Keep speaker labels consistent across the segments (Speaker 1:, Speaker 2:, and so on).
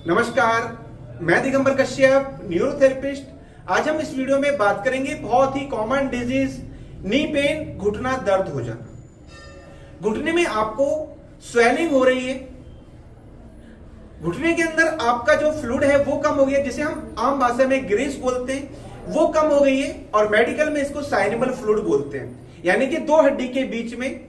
Speaker 1: नमस्कार, मैं दिगंबर कश्यप, न्यूरोथेरेपिस्ट। आज हम इस वीडियो में बात करेंगे बहुत ही कॉमन डिजीज नी पेन, घुटना दर्द हो जाना। घुटने में आपको स्वेलिंग हो रही है, घुटने के अंदर आपका जो फ्लूइड है वो कम हो गया, जिसे हम आम भाषा में ग्रीस बोलते हैं, वो कम हो गई है और मेडिकल में इसको साइनेबल फ्लूइड बोलते हैं। यानी कि दो हड्डी के बीच में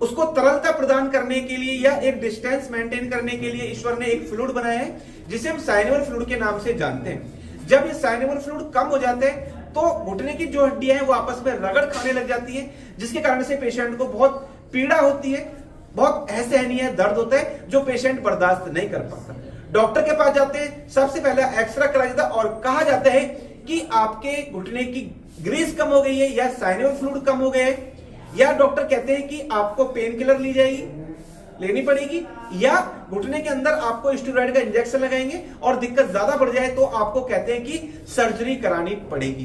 Speaker 1: उसको तरलता प्रदान करने के लिए या एक डिस्टेंस मेंटेन करने के लिए ईश्वर ने एक फ्लूइड बनाया है जिसे हम साइनेबल फ्लूइड के नाम से जानते हैं। जब ये साइनेबल फ्लूइड कम हो जाते हैं तो घुटने की जो हड्डियां हैं वो आपस में रगड़ खाने लग जाती है, जिसके कारण से पेशेंट को बहुत पीड़ा होती है, बहुत असहनीय दर्द होता है जो पेशेंट बर्दाश्त नहीं कर पाता। डॉक्टर के पास जाते हैं, सबसे पहले एक्सरे कराया जाता है और कहा जाता है कि आपके घुटने की ग्रीस कम हो गई है या साइनेबल फ्लूइड कम हो गया है, या डॉक्टर कहते हैं कि आपको पेन किलर लेनी पड़ेगी, या घुटने के अंदर आपको स्टेरॉइड का इंजेक्शन लगाएंगे और दिक्कत ज्यादा बढ़ जाए तो आपको कहते हैं कि सर्जरी करानी पड़ेगी।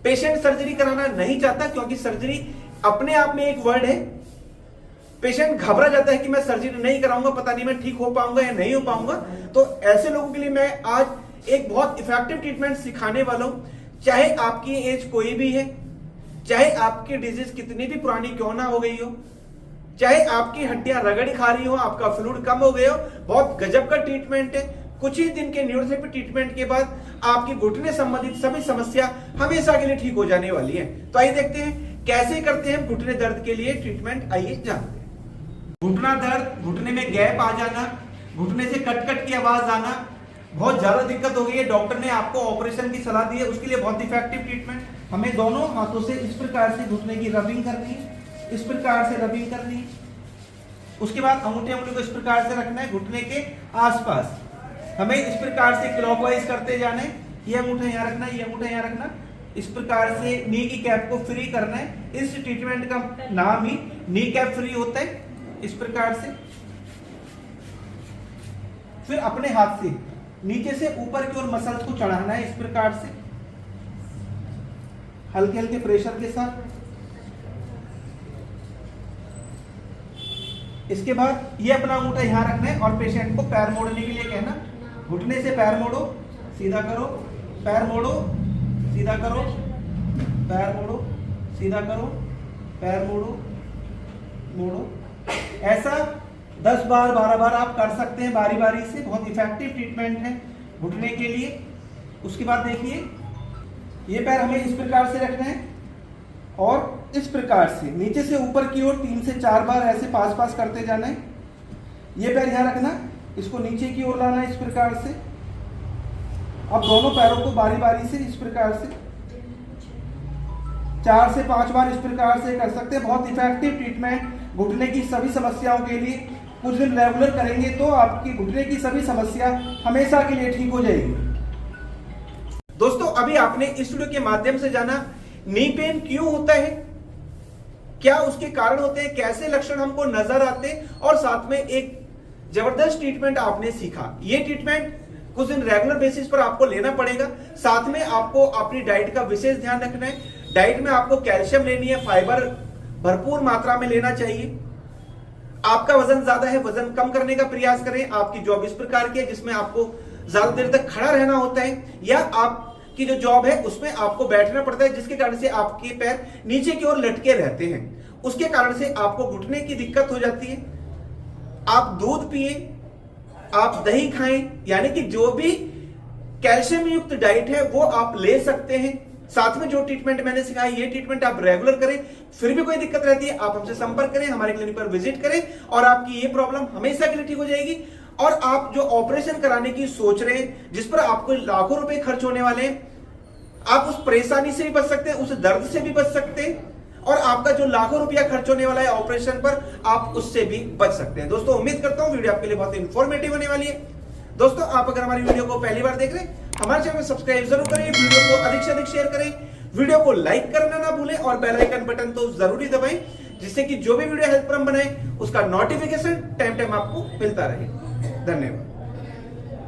Speaker 1: पेशेंट सर्जरी कराना नहीं चाहता क्योंकि सर्जरी अपने आप में एक वर्ड है। पेशेंट घबरा जाता है कि मैं सर्जरी नहीं कराऊंगा, पता नहीं मैं ठीक हो पाऊंगा या नहीं हो पाऊंगा। तो ऐसे लोगों के लिए मैं आज एक बहुत इफेक्टिव ट्रीटमेंट सिखाने वाला हूं। चाहे आपकी एज कोई भी है, चाहे आपकी डिजीज कितनी भी पुरानी क्यों ना हो गई हो, चाहे आपकी हड्डियां रगड़ खा रही हो, आपका फ्लूइड कम हो गया हो, बहुत गजब का ट्रीटमेंट है। कुछ ही दिन के न्यूरोथेरेपी ट्रीटमेंट के बाद आपकी घुटने संबंधित सभी समस्या हमेशा के लिए ठीक हो जाने वाली है। तो आइए देखते हैं कैसे करते हैं घुटने दर्द के लिए ट्रीटमेंट, आइए जानते हैं। घुटना दर्द, घुटने में गैप आ जाना, घुटने से कट कट की आवाज आना, बहुत ज्यादा दिक्कत हो गई है, डॉक्टर ने आपको ऑपरेशन की सलाह दी है, उसके लिए बहुत इफेक्टिव ट्रीटमेंट, हमें दोनों हाथों से इस प्रकार से घुटने की रबिंग करनी है, इस प्रकार से रबिंग करनी है। उसके बाद अंगूठे को इस प्रकार से रखना है घुटने के आसपास, हमें इस प्रकार से क्लॉकवाइज करते जाना है। ये अंगूठा यहाँ रखना, ये अंगूठा यहाँ रखना, इस प्रकार से नी की कैप को फ्री करना है। इस ट्रीटमेंट का नाम ही नी कैप फ्री होता है। इस प्रकार से फिर अपने हाथ से नीचे से ऊपर की ओर मसल्स को चढ़ाना है, इस प्रकार से हल्के हल्के प्रेशर के साथ। इसके बाद ये अपना अंगूठा यहां रखना है और पेशेंट को पैर मोड़ने के लिए कहना, घुटने से पैर मोड़ो, सीधा करो, पैर मोड़ो, सीधा करो, पैर मोड़ो, सीधा करो, पैर मोड़ो, मोड़ो। ऐसा 10 बार 12 बार आप कर सकते हैं बारी बारी से। बहुत इफेक्टिव ट्रीटमेंट है घुटने के लिए। उसके बाद देखिए ये पैर हमें इस प्रकार से रखना है और इस प्रकार से नीचे से ऊपर की ओर 3 से 4 बार ऐसे पास पास करते जाना है। ये पैर यहां रखना, इसको नीचे की ओर लाना है इस प्रकार से। अब दोनों पैरों को बारी बारी से इस प्रकार से 4 से 5 बार इस प्रकार से कर सकते हैं। बहुत इफेक्टिव ट्रीटमेंट घुटने की सभी समस्याओं के लिए। कुछ दिन रेगुलर करेंगे तो आपकी घुटने की सभी समस्या हमेशा के लिए ठीक हो जाएगी। दोस्तों, अभी आपने इस वीडियो के माध्यम से जाना नी पेन क्यों होता है, क्या उसके कारण होते हैं, कैसे लक्षण हमको नजर आते हैं, और साथ में एक जबरदस्त ट्रीटमेंट आपने सीखा। ये ट्रीटमेंट कुछ दिन रेगुलर बेसिस पर आपको लेना पड़ेगा। साथ में आपको अपनी डाइट का विशेष ध्यान रखना है। डाइट में आपको कैल्शियम लेनी है, फाइबर भरपूर मात्रा में लेना चाहिए। आपका वजन ज्यादा है, वजन कम करने का प्रयास करें। आपकी जॉब इस प्रकार की है जिसमें आपको ज्यादा देर तक खड़ा रहना होता है, या आपकी जो जॉब है उसमें आपको बैठना पड़ता है, जिसके कारण से आपके पैर नीचे की ओर लटके रहते हैं। उसके कारण से आपको घुटने की दिक्कत हो जाती है। आप दूध पिए, आप दही खाएं, यानी कि जो भी कैल्शियम युक्त डाइट है वो आप ले सकते हैं। साथ में जो ट्रीटमेंट मैंने सिखाया ये ट्रीटमेंट आप रेगुलर करें। फिर भी कोई दिक्कत रहती है आप हमसे संपर्क करें, हमारे क्लिनिक पर विजिट करें और आपकी ये प्रॉब्लम हमेशा के लिए ठीक हो जाएगी। और आप जो ऑपरेशन कराने की सोच रहे हैं, जिस पर आपको लाखों रुपए खर्च होने वाले हैं, आप उस परेशानी से भी बच सकते हैं, उस दर्द से भी बच सकते हैं, और आपका जो लाखों रुपया खर्च होने वाला है ऑपरेशन पर, आप उससे भी बच सकते हैं। दोस्तों, उम्मीद करता हूं वीडियो आपके लिए बहुत इंफॉर्मेटिव होने वाली है। दोस्तों, आप अगर हमारी वीडियो को पहली बार देख रहे हैं, हमारे चैनल को सब्सक्राइब जरूर करें, वीडियो को अधिक से अधिक शेयर करें, वीडियो को लाइक करना ना भूलें और बेल आइकन बटन तो जरूरी दबाएं, जिससे कि जो भी वीडियो हेल्प पर हम बनाए उसका नोटिफिकेशन टाइम टाइम आपको मिलता रहे। धन्यवाद।